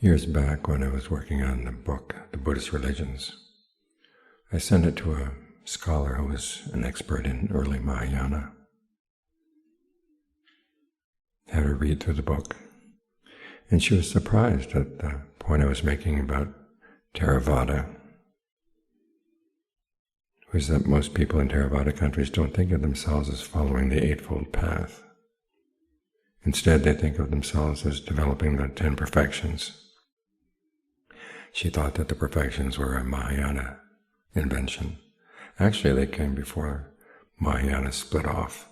Years back, when I was working on the book, The Buddhist Religions, I sent it to a scholar who was an expert in early Mahayana. Had her read through the book, and she was surprised at the point I was making about Theravada, was that most people in Theravada countries don't think of themselves as following the Eightfold Path. Instead, they think of themselves as developing the 10 perfections. She thought that the perfections were a Mahayana invention. Actually, they came before Mahayana split off.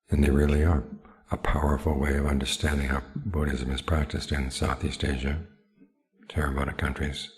And they really are a powerful way of understanding how Buddhism is practiced in Southeast Asia, Theravada countries.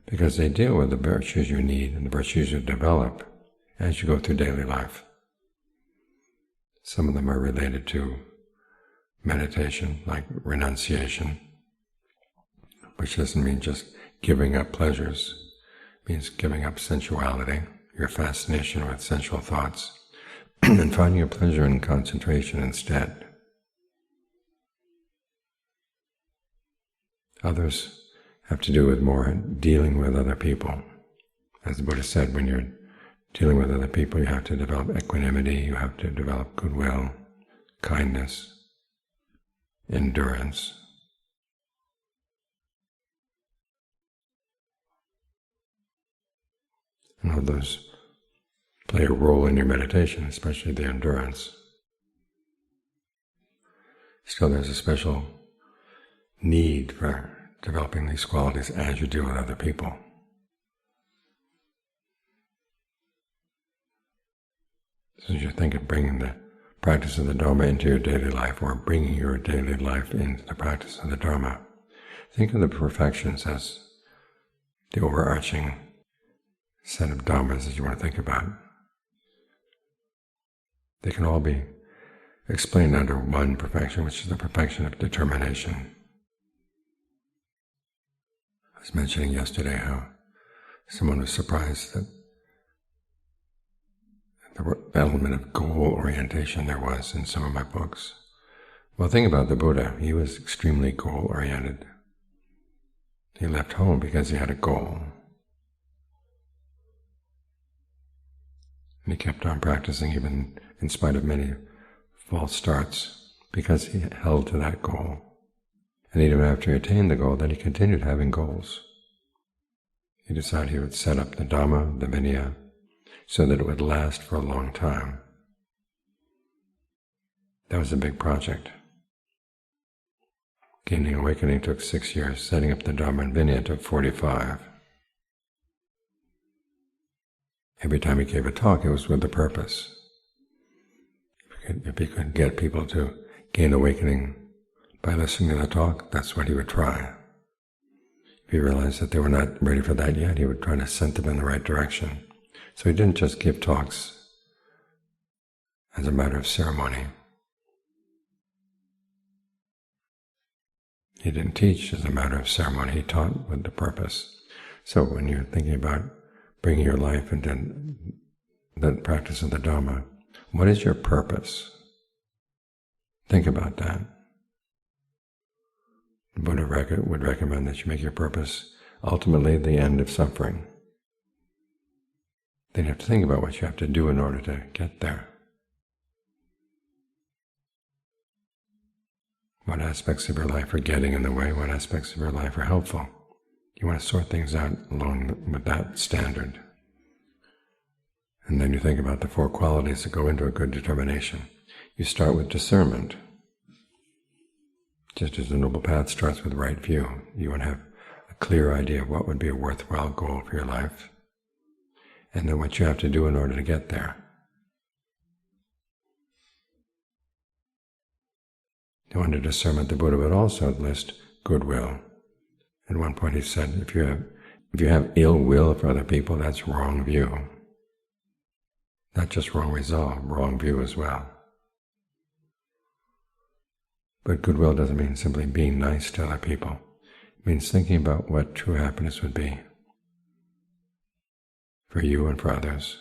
Because they deal with the virtues you need and the virtues you develop as you go through daily life. Some of them are related to meditation, like renunciation, which doesn't mean just giving up pleasures. It means giving up sensuality, your fascination with sensual thoughts, and finding a pleasure in concentration instead. Others have to do with more dealing with other people. As the Buddha said, when you're dealing with other people, you have to develop equanimity, you have to develop goodwill, kindness, endurance. And all those play a role in your meditation, especially the endurance. Still, there's a special need for developing these qualities as you deal with other people. So as you think of bringing the practice of the Dhamma into your daily life, or bringing your daily life into the practice of the Dhamma, think of the perfections as the overarching set of Dhammas that you want to think about. They can all be explained under one perfection, which is the perfection of determination. I was mentioning yesterday how someone was surprised that the element of goal orientation there was in some of my books. Well, think about the Buddha. He was extremely goal-oriented. He left home because he had a goal. And he kept on practicing even in spite of many false starts, because he held to that goal. And even after he attained the goal, then he continued having goals. He decided he would set up the Dhamma, the Vinaya, so that it would last for a long time. That was a big project. Gaining awakening took 6 years, setting up the Dhamma and Vinaya took 45. Every time he gave a talk, it was with a purpose. If he could get people to gain awakening by listening to the talk, that's what he would try. If he realized that they were not ready for that yet, he would try to send them in the right direction. So he didn't just give talks as a matter of ceremony. He didn't teach as a matter of ceremony, he taught with the purpose. So when you're thinking about bringing your life into the practice of the Dhamma, what is your purpose? Think about that. The Buddha would recommend that you make your purpose ultimately the end of suffering. Then you have to think about what you have to do in order to get there. What aspects of your life are getting in the way? What aspects of your life are helpful? You want to sort things out along with that standard. And then you think about the 4 qualities that go into a good determination. You start with discernment. Just as the Noble Path starts with right view, you want to have a clear idea of what would be a worthwhile goal for your life, and then what you have to do in order to get there. Under discernment, the Buddha would also list goodwill. At one point he said, if you have ill will for other people, that's wrong view. Not just wrong resolve, wrong view as well. But goodwill doesn't mean simply being nice to other people. It means thinking about what true happiness would be for you and for others.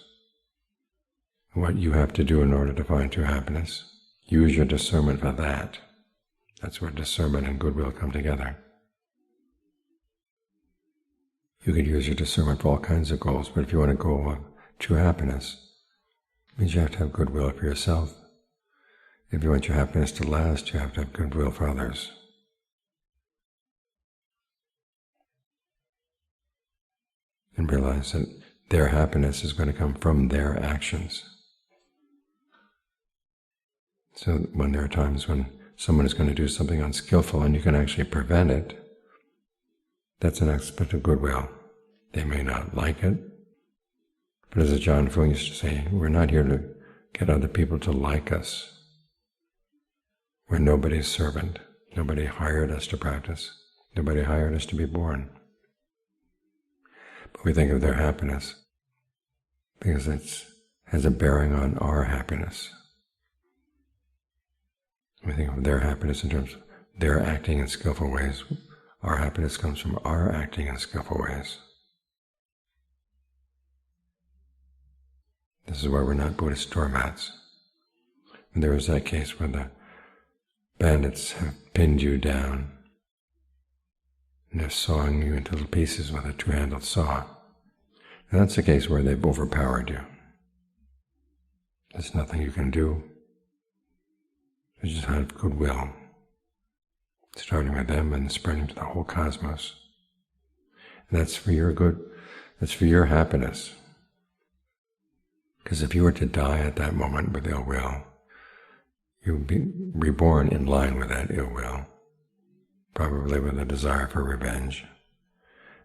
What you have to do in order to find true happiness. Use your discernment for that. That's where discernment and goodwill come together. You could use your discernment for all kinds of goals, but if you want to go of true happiness, it means you have to have goodwill for yourself. If you want your happiness to last, you have to have goodwill for others. And realize that their happiness is going to come from their actions. So when there are times when someone is going to do something unskillful and you can actually prevent it, that's an aspect of goodwill. They may not like it, but as John Fu used to say, we're not here to get other people to like us. We're nobody's servant. Nobody hired us to practice. Nobody hired us to be born. But we think of their happiness because it has a bearing on our happiness. We think of their happiness in terms of their acting in skillful ways. Our happiness comes from our acting in skillful ways. This is why we're not Buddhist doormats. And there was that case where the bandits have pinned you down and they're sawing you into little pieces with a two-handled saw. And that's the case where they've overpowered you. There's nothing you can do. You just have goodwill, starting with them and spreading to the whole cosmos. And that's for your good, that's for your happiness. Because if you were to die at that moment with ill will, you would be reborn in line with that ill will, probably with a desire for revenge.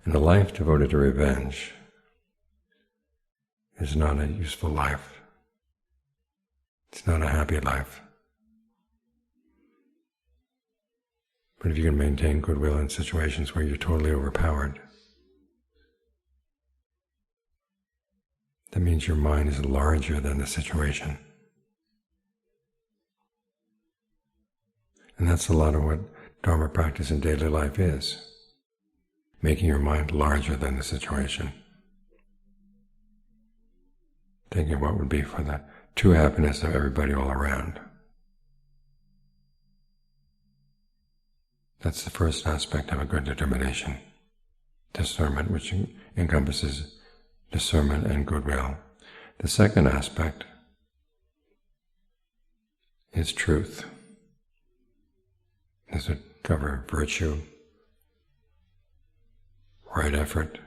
And a life devoted to revenge is not a useful life. It's not a happy life. But if you can maintain goodwill in situations where you're totally overpowered, that means your mind is larger than the situation. And that's a lot of what Dharma practice in daily life is, making your mind larger than the situation. Thinking what would be for the true happiness of everybody all around. That's the first aspect of a good determination. Discernment, which encompasses discernment and goodwill. The second aspect is truth. Does it cover virtue, right effort,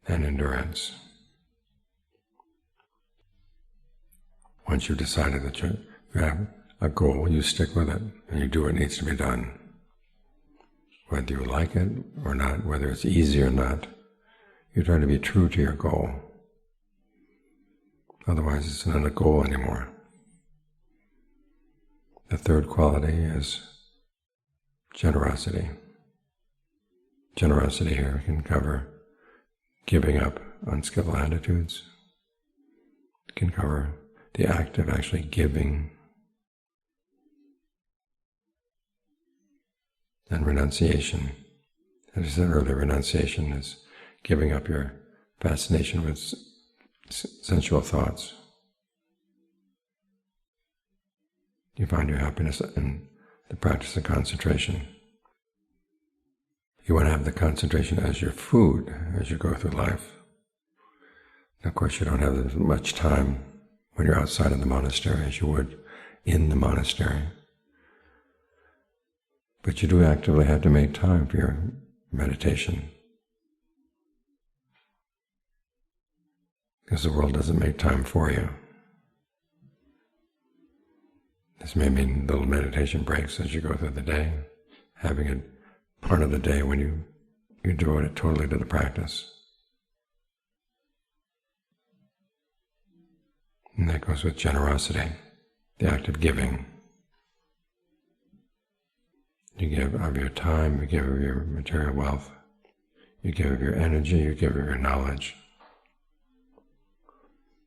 and endurance? Once you've decided that you have a goal, you stick with it, and you do what needs to be done. Whether you like it or not, whether it's easy or not, you try to be true to your goal. Otherwise, it's not a goal anymore. The third quality is generosity. Generosity here can cover giving up unskillful attitudes. It can cover the act of actually giving. And renunciation. As I said earlier, renunciation is giving up your fascination with sensual thoughts. You find your happiness in the practice of concentration. You want to have the concentration as your food as you go through life. And of course, you don't have as much time when you're outside of the monastery as you would in the monastery. But you do actively have to make time for your meditation. Because the world doesn't make time for you. This may mean little meditation breaks as you go through the day, having a part of the day when you devote it totally to the practice. And that goes with generosity, the act of giving. You give of your time, you give of your material wealth, you give of your energy, you give of your knowledge.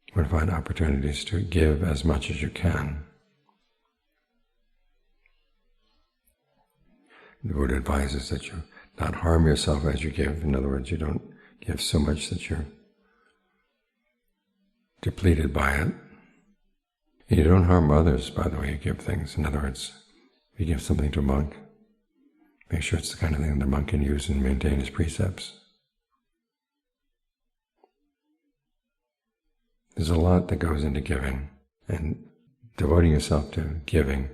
You want to find opportunities to give as much as you can. The Buddha advises that you not harm yourself as you give. In other words, you don't give so much that you're depleted by it. You don't harm others by the way you give things. In other words, if you give something to a monk, make sure it's the kind of thing the monk can use and maintain his precepts. There's a lot that goes into giving, and devoting yourself to giving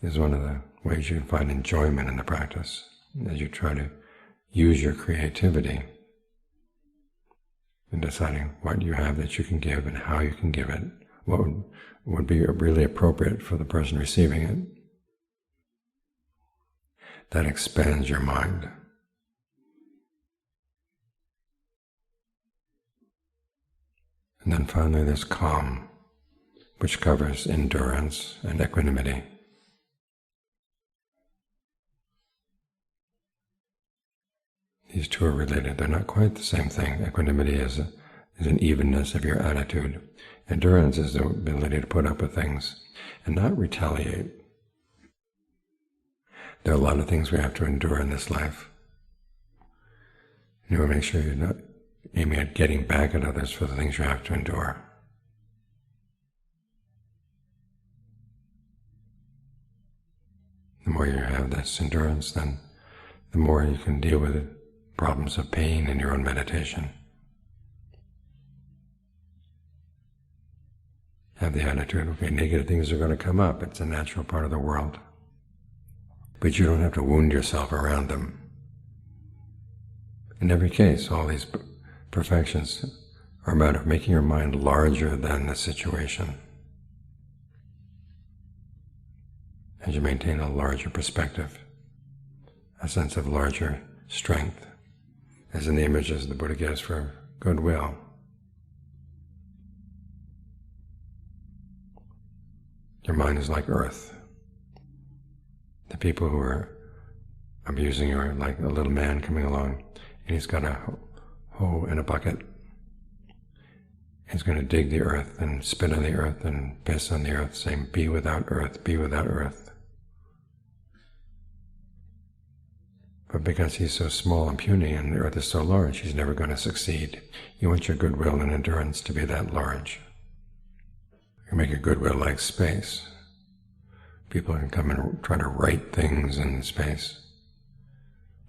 is one of the ways you can find enjoyment in the practice, as you try to use your creativity in deciding what you have that you can give and how you can give it, what would be really appropriate for the person receiving it. That expands your mind. And then finally there's calm, which covers endurance and equanimity. These two are related. They're not quite the same thing. Equanimity is an evenness of your attitude. Endurance is the ability to put up with things and not retaliate. There are a lot of things we have to endure in this life. You want to make sure you're not aiming at getting back at others for the things you have to endure. The more you have this endurance, then the more you can deal with problems of pain in your own meditation. Have the attitude, okay, negative things are going to come up. It's a natural part of the world. But you don't have to wound yourself around them. In every case, all these perfections are a matter of making your mind larger than the situation. As you maintain a larger perspective, a sense of larger strength, as in the images the Buddha gives for goodwill. Your mind is like earth. The people who are abusing you are like a little man coming along, and he's got a hoe and a bucket. He's going to dig the earth and spit on the earth and piss on the earth, saying, "Be without earth, be without earth." But because he's so small and puny and the earth is so large, he's never going to succeed. You want your goodwill and endurance to be that large. You make your goodwill like space. People can come and try to write things in space,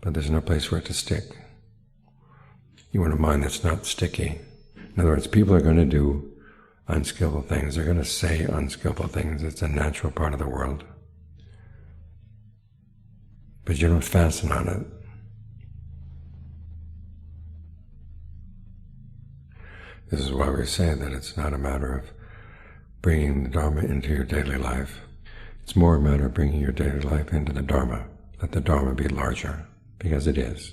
but there's no place for it to stick. You want a mind that's not sticky. In other words, people are going to do unskillful things. They're going to say unskillful things. It's a natural part of the world. But you don't fasten on it. This is why we say that it's not a matter of bringing the Dharma into your daily life. It's more a matter of bringing your daily life into the Dharma. Let the Dharma be larger, because it is.